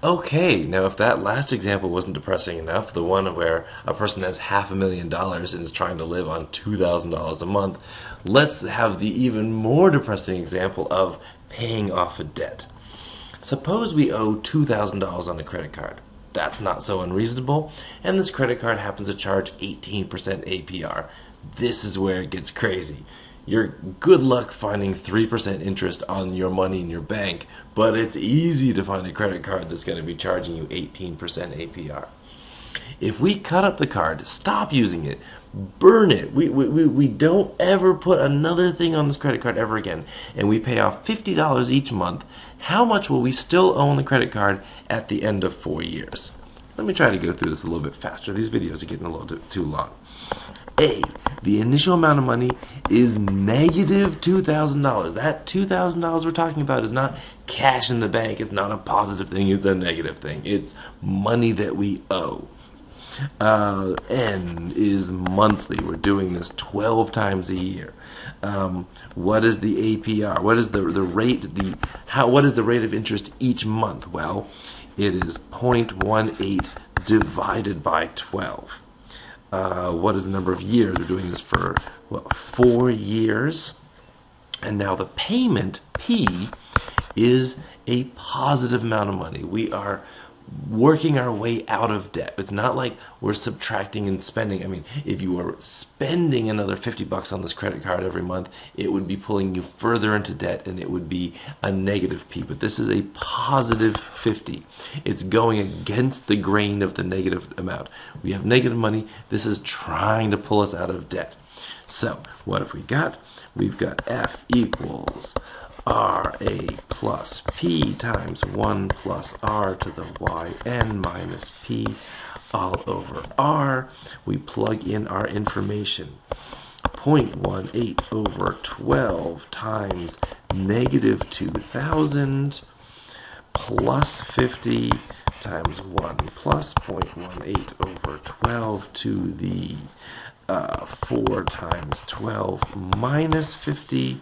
Okay, now if that last example wasn't depressing enough, the one where a person has $500,000 and is trying to live on $2,000 a month, let's have the even more depressing example of paying off a debt. Suppose we owe $2,000 on a credit card. That's not so unreasonable, and this credit card happens to charge 18% APR. This is where it gets crazy. You're good luck finding 3% interest on your money in your bank, but it's easy to find a credit card that's going to be charging you 18% APR. If we cut up the card, stop using it, burn it, we don't ever put another thing on this credit card ever again, and we pay off $50 each month, how much will we still owe on the credit card at the end of 4 years? Let me try to go through this a little bit faster. These videos are getting a little too long. A, the initial amount of money is negative $2,000. That $2,000 we're talking about is not cash in the bank. It's not a positive thing. It's a negative thing. It's money that we owe. N is monthly. We're doing this 12 times a year. What is the APR? What is the rate? What is the rate of interest each month? Well, it is 0.18 divided by 12. What is the number of years? We're doing this for 4 years. And now the payment, P, is a positive amount of money. We are working our way out of debt. It's not like we're subtracting and spending. I mean, if you were spending another $50 on this credit card every month, it would be pulling you further into debt and it would be a negative P. But this is a positive 50. It's going against the grain of the negative amount. We have negative money. This is trying to pull us out of debt. So, what have we got? We've got F equals RA plus P times 1 plus R to the YN minus P all over R. We plug in our information. 0.18 over 12 times negative 2,000 plus 50 times 1 plus 0.18 over 12 to the 4 times 12 minus 50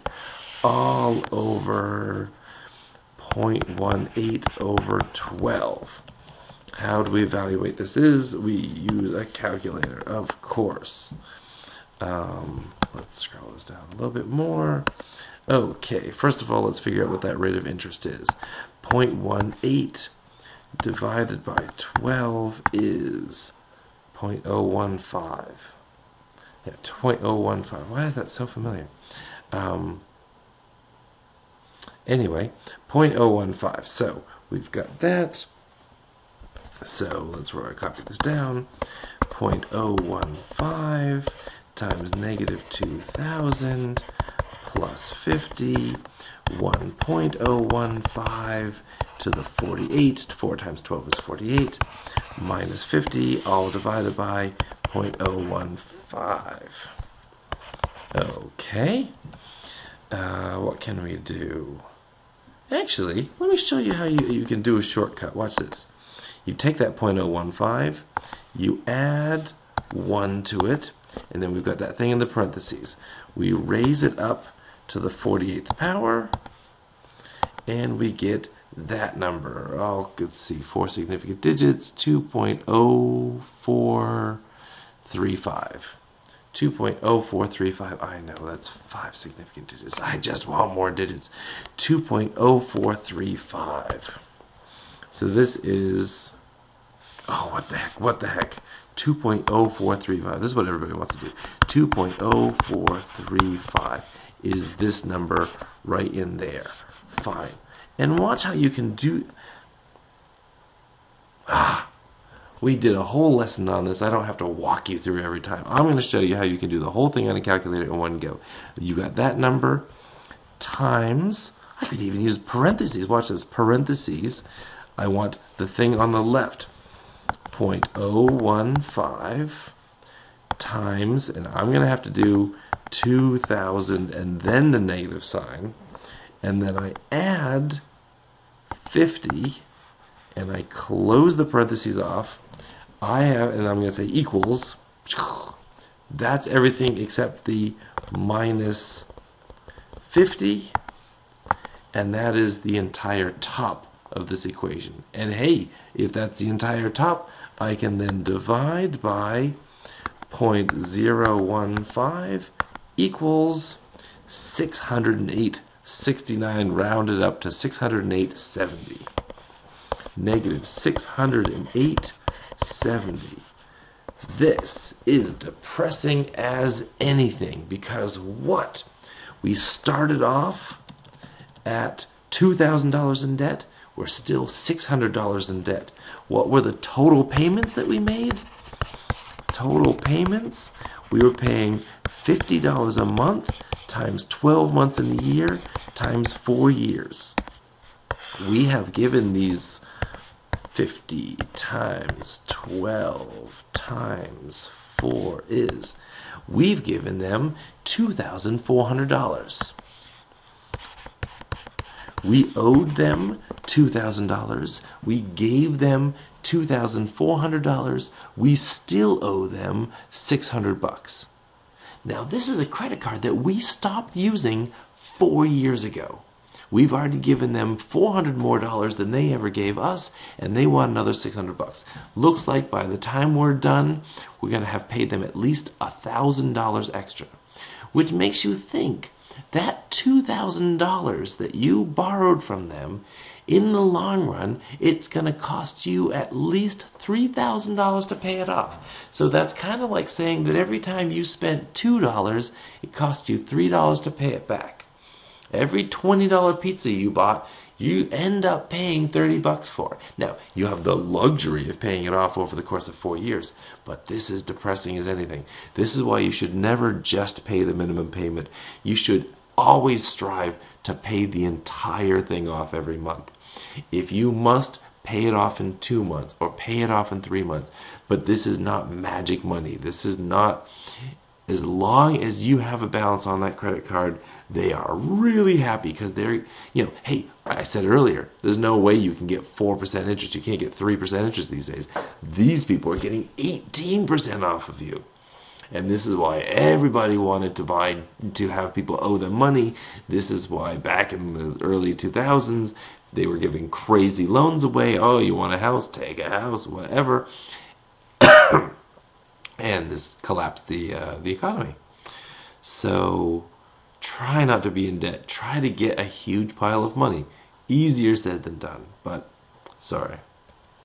all over 0.18 over 12. How do we evaluate this? We use a calculator, of course. Let's scroll this down a little bit more. Okay, first of all, let's figure out what that rate of interest is. 0.18 divided by 12 is 0.015. Yeah, 0.015. Why is that so familiar? Anyway, 0.015. So we've got that. So let's copy this down. 0.015 times negative 2,000 plus 50. 1.015 to the 48. 4 times 12 is 48. Minus 50, all divided by 0.015. Okay. What can we do? Actually, let me show you how you can do a shortcut. Watch this. You take that 0.015, you add 1 to it, and then we've got that thing in the parentheses. We raise it up to the 48th power, and we get that number. Oh, let's see, 4 significant digits, 2.0435. 2.0435. I know that's 5 significant digits. I just want more digits. 2.0435. So this is, oh, what the heck? 2.0435. This is what everybody wants to do. 2.0435 is this number right in there. Fine. And watch how you can do. We did a whole lesson on this. I don't have to walk you through every time. I'm going to show you how you can do the whole thing on a calculator in one go. You got that number times, I could even use parentheses. Watch this, parentheses. I want the thing on the left. 0.015 times, and I'm going to have to do 2,000 and then the negative sign. And then I add 50, and I close the parentheses off. And I'm going to say equals. That's everything except the minus 50, and that is the entire top of this equation. And hey, if that's the entire top, I can then divide by 0.015 equals 608.69, rounded up to 608.70. Negative 608.70. This is depressing as anything, because what? We started off at $2,000 in debt. We're still $600 in debt. What were the total payments that we made? Total payments, we were paying $50 a month times 12 months in a year times 4 years. We have given these 50 times 12 times 4 is, we've given them $2,400. We owed them $2,000. We gave them $2,400. We still owe them $600. Now, this is a credit card that we stopped using 4 years ago. We've already given them $400 more than they ever gave us, and they want another $600. Looks like by the time we're done, we're going to have paid them at least $1,000 extra, which makes you think that $2,000 that you borrowed from them, in the long run, it's going to cost you at least $3,000 to pay it off. So that's kind of like saying that every time you spent $2, it cost you $3 to pay it back. Every $20 pizza you bought, you end up paying $30 for. Now, you have the luxury of paying it off over the course of 4 years, but this is depressing as anything. This is why you should never just pay the minimum payment. You should always strive to pay the entire thing off every month. If you must, pay it off in 2 months or pay it off in 3 months. But this is not magic money. This is not, as long as you have a balance on that credit card, they are really happy because they're, hey, I said earlier, there's no way you can get 4% interest. You can't get 3% interest these days. These people are getting 18% off of you. And this is why everybody wanted to have people owe them money. This is why back in the early 2000s, they were giving crazy loans away. Oh, you want a house? Take a house, whatever. And this collapsed the economy. So try not to be in debt. Try to get a huge pile of money. Easier said than done, but sorry.